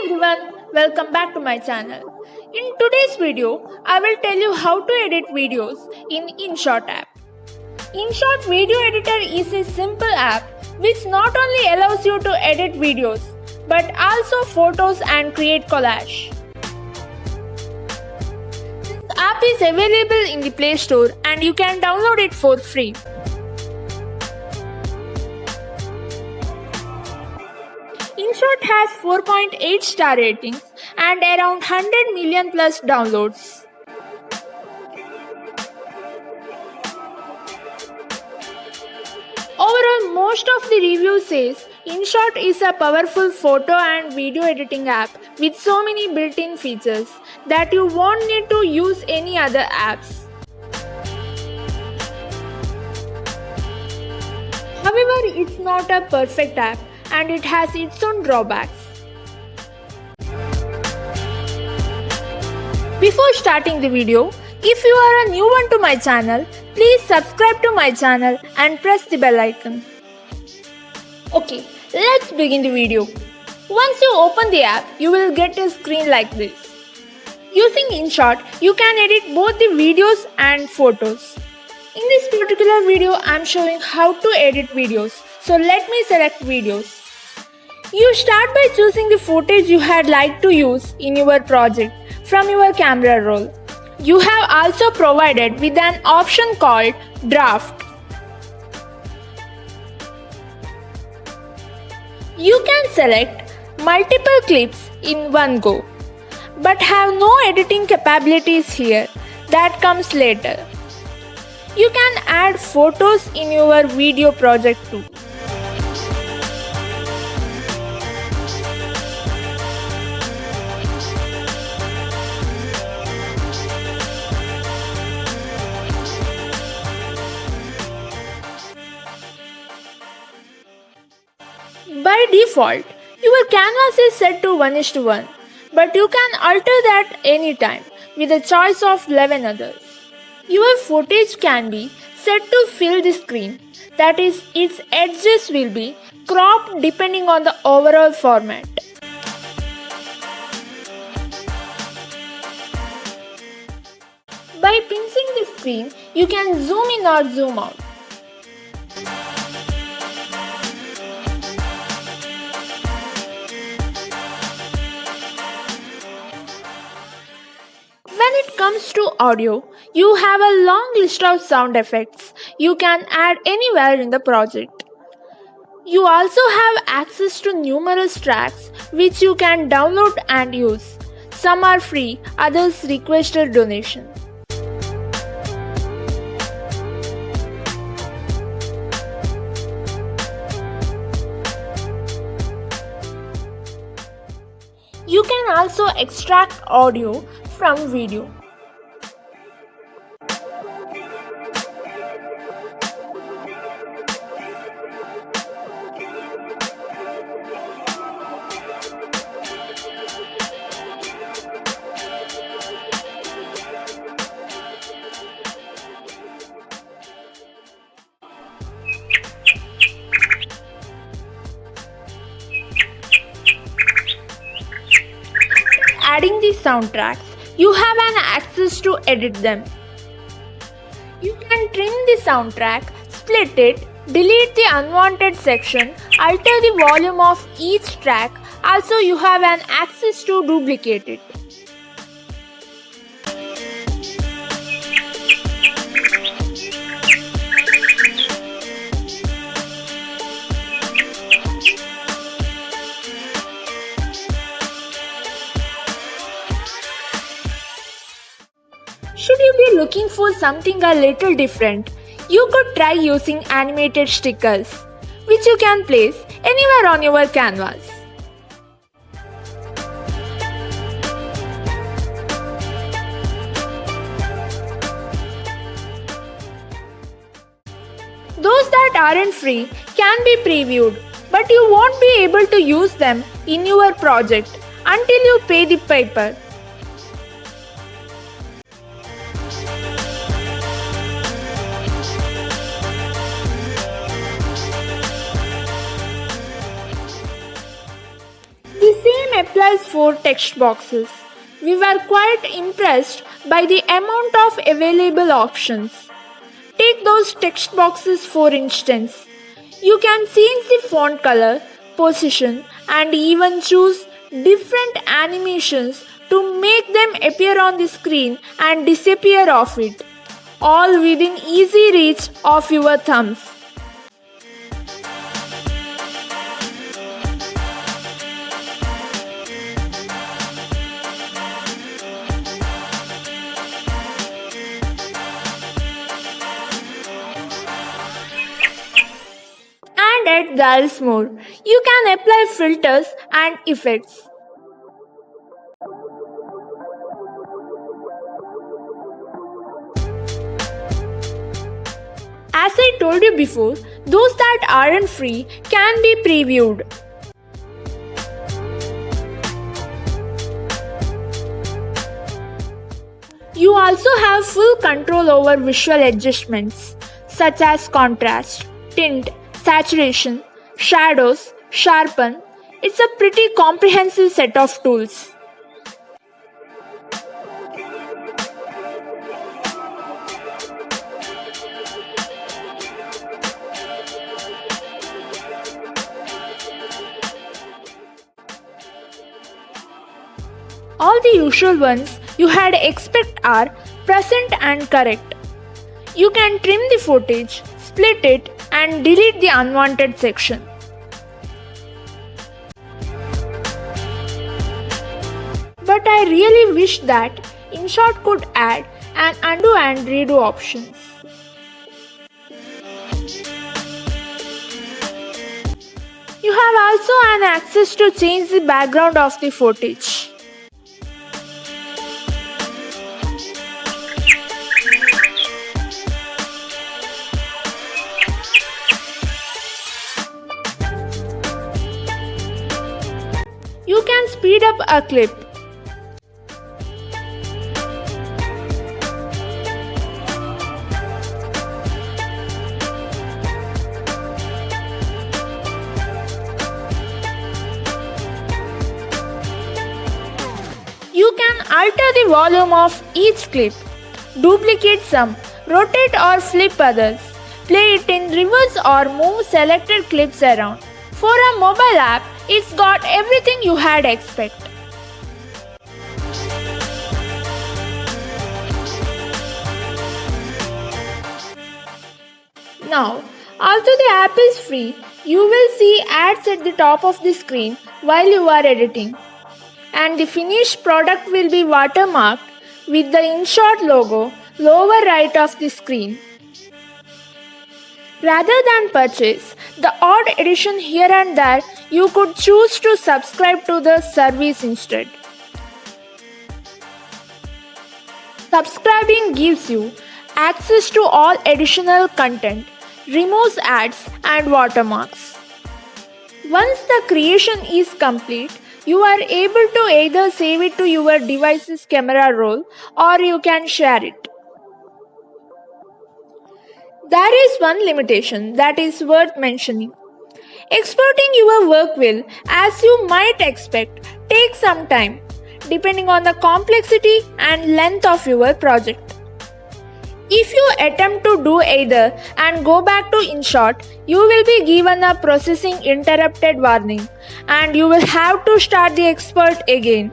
everyone, welcome back to my channel. In today's video, I will tell you how to edit videos in InShot app. InShot Video Editor is a simple app which not only allows you to edit videos but also photos and create collage. This app is available in the Play Store and you can download it for free. InShot has 4.8 star ratings and around 100 million plus downloads. Overall, most of the reviews says InShot is a powerful photo and video editing app with so many built-in features that you won't need to use any other apps. However, it's not a perfect app and it has its own drawbacks. Before starting the video, if you are a new one to my channel, please subscribe to my channel and press the bell icon. Okay, let's begin the video. Once you open the app, you will get a screen like this. Using InShot, you can edit both the videos and photos. In this particular video, I am showing how to edit videos. So let me select videos. You start by choosing the footage you had liked to use in your project from your camera roll. You have also provided with an option called Draft. You can select multiple clips in one go, but have no editing capabilities here. That comes later. You can add photos in your video project too. By default, your canvas is set to 1:1, but you can alter that anytime with a choice of 11 others. Your footage can be set to fill the screen, that is, its edges will be cropped depending on the overall format. By pinching the screen, you can zoom in or zoom out. When it comes to audio, you have a long list of sound effects you can add anywhere in the project. You also have access to numerous tracks which you can download and use. Some are free, others request a donation. You can also extract audio from video. Adding the soundtracks, you have an access to edit them. You can trim the soundtrack, split it, delete the unwanted section, alter the volume of each track. Also, you have an access to duplicate it. Should you be looking for something a little different, you could try using animated stickers, which you can place anywhere on your canvas. Those that aren't free can be previewed, but you won't be able to use them in your project until you pay the piper. as 4 text boxes. We were quite impressed by the amount of available options. Take those text boxes for instance. You can change the font color, position, and even choose different animations to make them appear on the screen and disappear off it, all within easy reach of your thumbs. And there's more. You can apply filters and effects. As I told you before, those that aren't free can be previewed. You also have full control over visual adjustments such as contrast, tint, saturation, shadows, sharpen. It's a pretty comprehensive set of tools. All the usual ones you had expect are present and correct. You can trim the footage, split it, and delete the unwanted section. But I really wish that InShot could add an undo and redo options. You have also an access to change the background of the footage. You can speed up a clip. You can alter the volume of each clip, duplicate some, rotate or flip others, play it in reverse or move selected clips around. For a mobile app, it's got everything you had expect. Now, although the app is free, you will see ads at the top of the screen while you are editing. And the finished product will be watermarked with the InShot logo lower right of the screen. Rather than purchase the odd edition here and there, you could choose to subscribe to the service instead. Subscribing gives you access to all additional content, removes ads and watermarks. Once the creation is complete, you are able to either save it to your device's camera roll or you can share it. There is one limitation that is worth mentioning. Exporting your work will, as you might expect, take some time, depending on the complexity and length of your project. If you attempt to do either and go back to InShot, you will be given a processing interrupted warning and you will have to start the export again.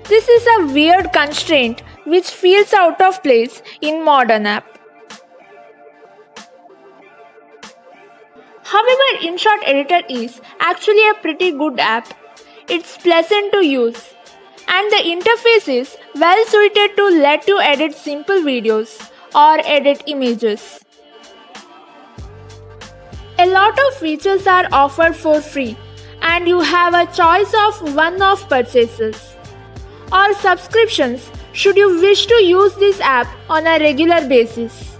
This is a weird constraint which feels out of place in modern app. However, InShot Editor is actually a pretty good app. It's pleasant to use and the interface is well suited to let you edit simple videos or edit images. A lot of features are offered for free and you have a choice of one-off purchases or subscriptions should you wish to use this app on a regular basis.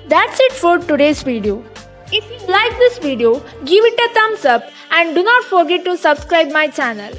That's it for today's video. If you like this video, give it a thumbs up and do not forget to subscribe my channel.